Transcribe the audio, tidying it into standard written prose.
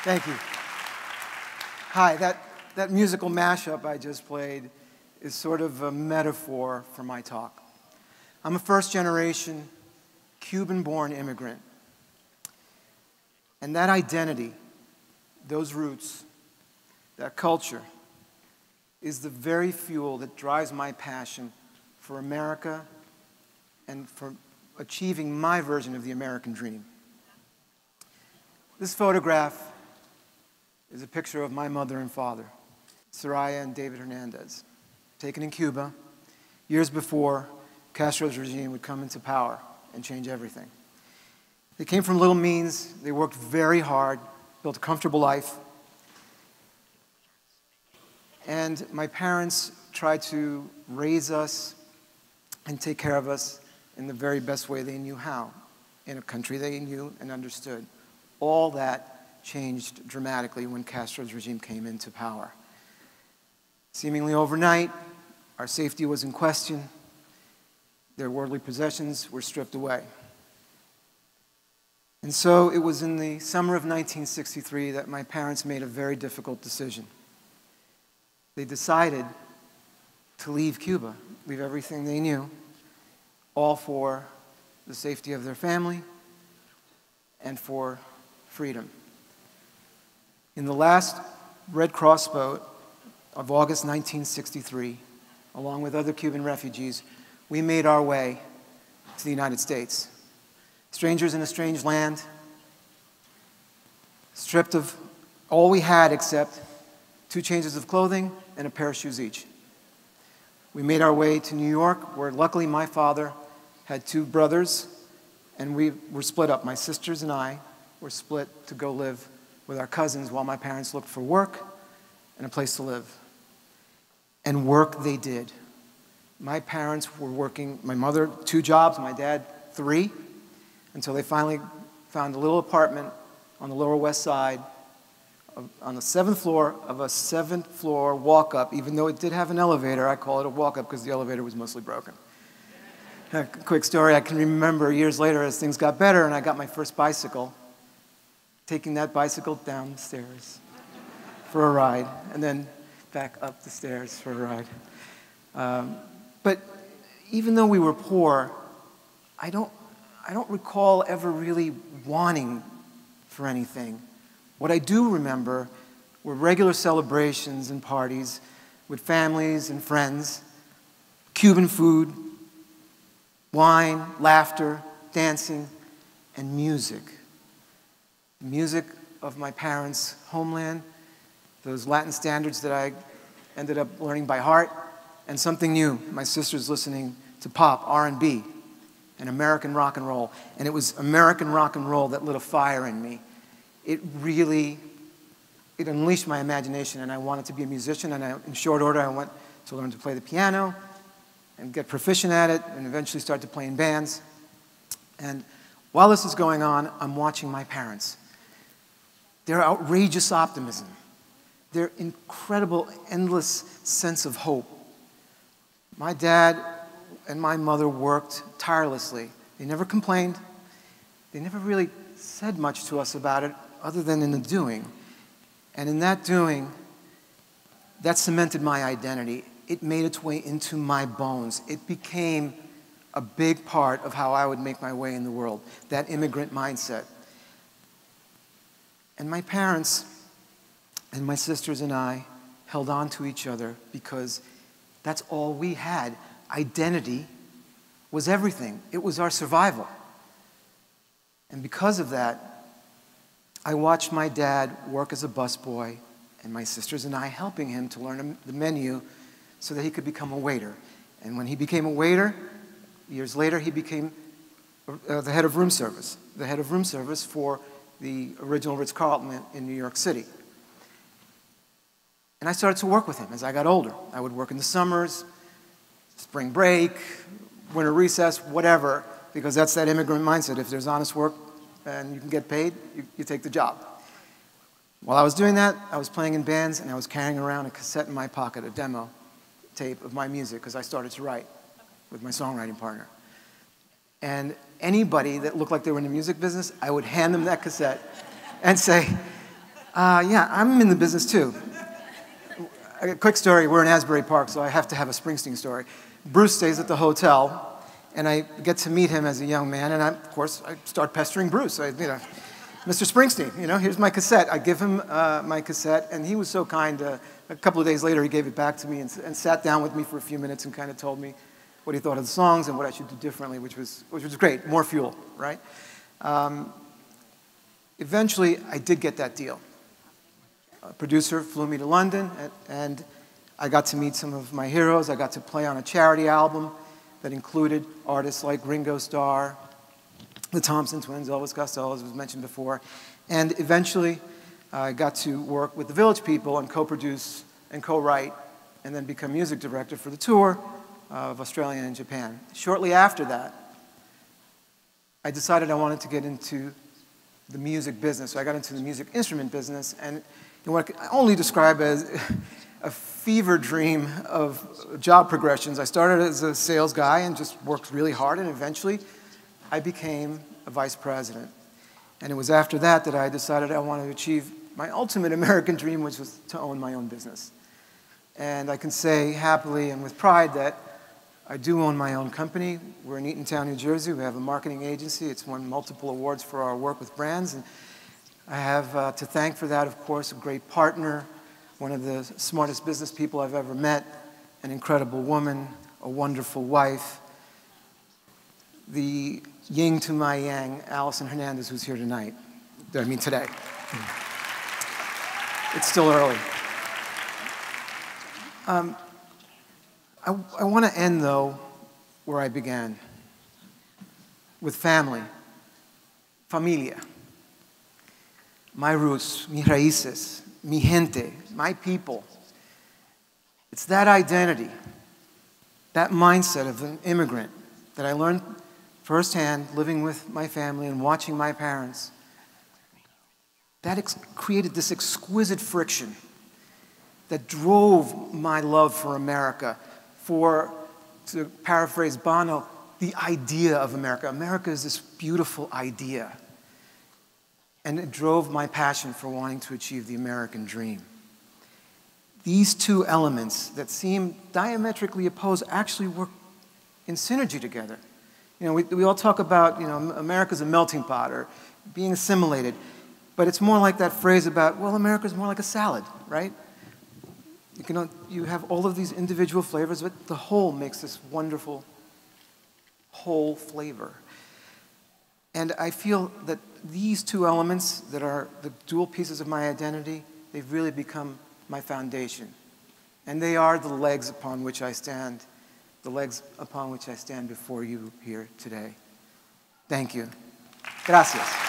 Thank you. Hi, that musical mashup I just played is sort of a metaphor for my talk. I'm a first-generation Cuban-born immigrant. And that identity, those roots, that culture, is the very fuel that drives my passion for America and for achieving my version of the American dream. This photograph is a picture of my mother and father, Soraya and David Hernandez, taken in Cuba years before Castro's regime would come into power and change everything. They came from little means, they worked very hard, built a comfortable life, and my parents tried to raise us and take care of us in the very best way they knew how, in a country they knew and understood. All that changed dramatically when Castro's regime came into power. Seemingly overnight, our safety was in question. Their worldly possessions were stripped away. And so it was in the summer of 1963 that my parents made a very difficult decision. They decided to leave Cuba, leave everything they knew, all for the safety of their family and for freedom. In the last Red Cross boat of August 1963, along with other Cuban refugees, we made our way to the United States. Strangers in a strange land, stripped of all we had except 2 changes of clothing and a pair of shoes each. We made our way to New York, where luckily my father had 2 brothers, and we were split up. My sisters and I were split to go live with our cousins while my parents looked for work and a place to live. And work they did. My parents were working, my mother 2 jobs, my dad 3, until they finally found a little apartment on the Lower West Side on the 7th floor of a 7th floor walk-up. Even though it did have an elevator, I call it a walk-up because the elevator was mostly broken. A quick story, I can remember years later as things got better and I got my first bicycle, taking that bicycle down the stairs for a ride and then back up the stairs for a ride. But even though we were poor, I don't recall ever really wanting for anything. What I do remember were regular celebrations and parties with families and friends, Cuban food, wine, laughter, dancing, and music. Music of my parents' homeland, those Latin standards that I ended up learning by heart, and something new. My sister's listening to pop, R&B, and American rock and roll. And it was American rock and roll that lit a fire in me. It unleashed my imagination, and I wanted to be a musician, and in short order, I went to learn to play the piano and get proficient at it, and eventually start to play in bands. And while this is going on, I'm watching my parents. Their outrageous optimism, their incredible, endless sense of hope. My dad and my mother worked tirelessly. They never complained. They never really said much to us about it other than in the doing. And in that doing, that cemented my identity. It made its way into my bones. It became a big part of how I would make my way in the world, that immigrant mindset. And my parents and my sisters and I held on to each other because that's all we had. Identity was everything. It was our survival. And because of that, I watched my dad work as a busboy and my sisters and I helping him to learn the menu so that he could become a waiter. And when he became a waiter, years later, he became the head of room service for the original Ritz-Carlton in New York City. And I started to work with him as I got older. I would work in the summers, spring break, winter recess, whatever, because that's that immigrant mindset. If there's honest work and you can get paid, you take the job. While I was doing that, I was playing in bands and I was carrying around a cassette in my pocket, a demo tape of my music, because I started to write with my songwriting partner. And anybody that looked like they were in the music business, I would hand them that cassette and say, Yeah, I'm in the business too. A quick story, we're in Asbury Park, so I have to have a Springsteen story. Bruce stays at the hotel, and I get to meet him as a young man, and of course, I start pestering Bruce. Mr. Springsteen, here's my cassette. I give him my cassette, and he was so kind. A couple of days later, he gave it back to me and sat down with me for a few minutes and kind of told me what he thought of the songs and what I should do differently, which was great. More fuel, right? Eventually, I did get that deal. A producer flew me to London, and I got to meet some of my heroes. I got to play on a charity album that included artists like Ringo Starr, the Thompson Twins, Elvis Costello, as was mentioned before. And eventually, I got to work with the Village People and co-produce and co-write and then become music director for the tour of Australia and Japan. Shortly after that, I decided I wanted to get into the music business. So I got into the music instrument business, and what I can only describe as a fever dream of job progressions. I started as a sales guy and just worked really hard, and eventually I became a vice president. And it was after that that I decided I wanted to achieve my ultimate American dream, which was to own my own business. And I can say happily and with pride that I do own my own company. We're in Eatontown, New Jersey. We have a marketing agency. It's won multiple awards for our work with brands. And I have to thank for that, of course, a great partner, one of the smartest business people I've ever met, an incredible woman, a wonderful wife, the yin to my yang, Allison Hernandez, who's here tonight. Today. It's still early. I want to end, though, where I began, with family, familia. My roots, mis raíces, mi gente, my people. It's that identity, that mindset of an immigrant that I learned firsthand living with my family and watching my parents. That created this exquisite friction that drove my love for America, to paraphrase Bono, the idea of America. America is this beautiful idea. And it drove my passion for wanting to achieve the American dream. These two elements that seem diametrically opposed actually work in synergy together. We all talk about, America's a melting pot or being assimilated, but it's more like that phrase about, well, America's more like a salad, right? You have all of these individual flavors, but the whole makes this wonderful whole flavor. And I feel that these two elements that are the dual pieces of my identity, they've really become my foundation. And they are the legs upon which I stand, before you here today. Thank you. Gracias.